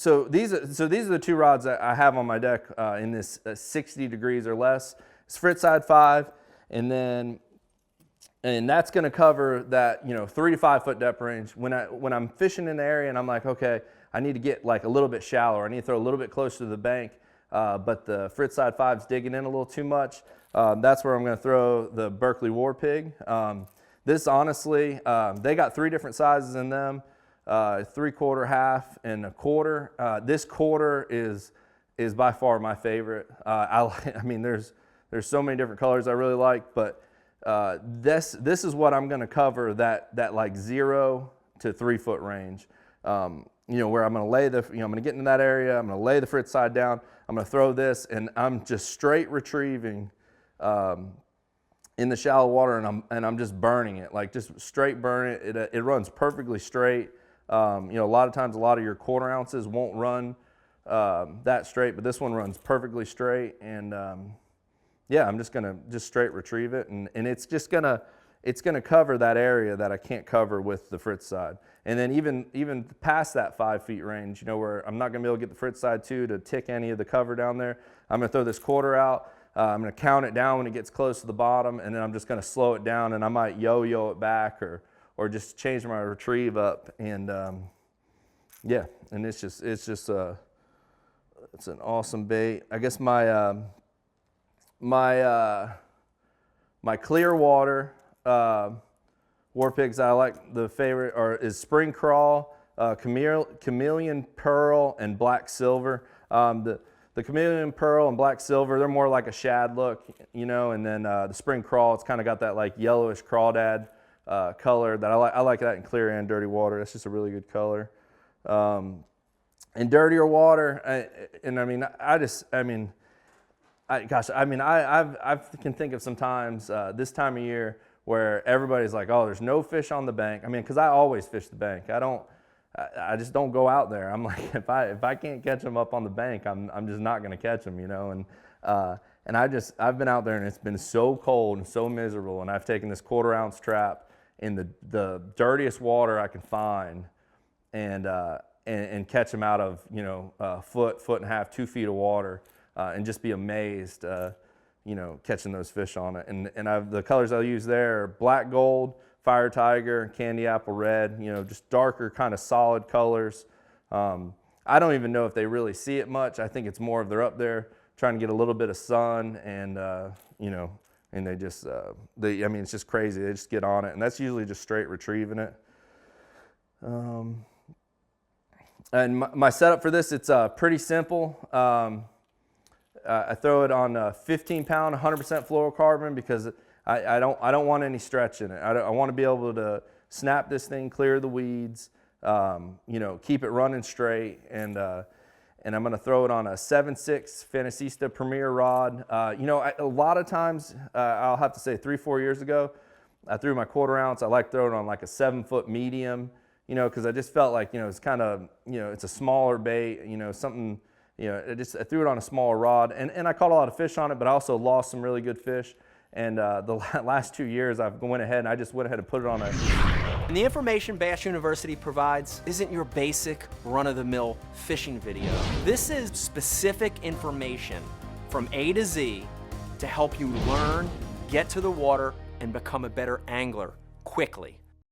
So these are the two rods that I have on my deck in this 60 degrees or less. It's Frittside 5, and that's going to cover that 3 to 5 foot depth range. When I'm fishing in the area and I'm like, okay, I need to get like a little bit shallower. I need to throw a little bit closer to the bank, but the Frittside 5's digging in a little too much. That's where I'm going to throw the Berkley Warpig. This honestly, they got 3 different sizes in them. 3/4, half, and a quarter. This quarter is by far my favorite. I mean, there's so many different colors I really like, but this is what I'm going to cover that like 0 to 3 foot range. Where I'm going to lay the, I'm going to get into that area. I'm going to lay the Frittside down. I'm going to throw this, and I'm just straight retrieving in the shallow water, and I'm just burning it, like just straight burn it. It runs perfectly straight. A lot of times, a lot of your 1/4 ounces won't run that straight, but this one runs perfectly straight. And yeah, I'm just gonna straight retrieve it, and it's gonna cover that area that I can't cover with the Frittside. And then even past that 5 feet range, where I'm not gonna be able to get the Frittside to tick any of the cover down there, I'm gonna throw this 1/4 out. I'm gonna count it down when it gets close to the bottom, and then I'm just gonna slow it down, and I might yo-yo it back or just change my retrieve up, and yeah, and it's an awesome bait. I guess my clear water Warpigs I like the favorite is Spring Crawl, Chameleon Pearl, and Black Silver. The Chameleon Pearl and Black Silver, they're more like a shad look, and then the Spring Crawl, it's kind of got that like yellowish crawdad color that I like that in clear and dirty water. That's just a really good color. In dirtier water, I can think of some times this time of year where everybody's like, oh, there's no fish on the bank. Because I always fish the bank. I just don't go out there. I'm like, if I can't catch them up on the bank, I'm just not going to catch them, And I've been out there, and it's been so cold and so miserable, and I've taken this 1/4 ounce trap in the dirtiest water I can find, and catch them out of a foot and a half, 2 feet of water, and just be amazed, catching those fish on it. And the colors I use there are black gold, fire tiger, candy apple red. Just darker, kind of solid colors. I don't even know if they really see it much. I think it's more of they're up there trying to get a little bit of sun, and and they just it's just crazy. They just get on it, and that's usually just straight retrieving it. And my setup for this, it's pretty simple. I throw it on a 15-pound 100% fluorocarbon because I don't want any stretch in it. I want to be able to snap this thing, clear the weeds, keep it running straight, and I'm going to throw it on a 7.6 Fantasista Premier rod. A lot of times, I'll have to say 3-4 years ago, I threw my 1/4 ounce. I like throwing it on like a 7-foot medium, because I just felt like, it's kind of, it's a smaller bait, something, I threw it on a smaller rod, and I caught a lot of fish on it, but I also lost some really good fish. And the last 2 years, I've went ahead and put it on a... And the information Bass University provides isn't your basic run-of-the-mill fishing video. This is specific information from A to Z to help you learn, get to the water, and become a better angler quickly.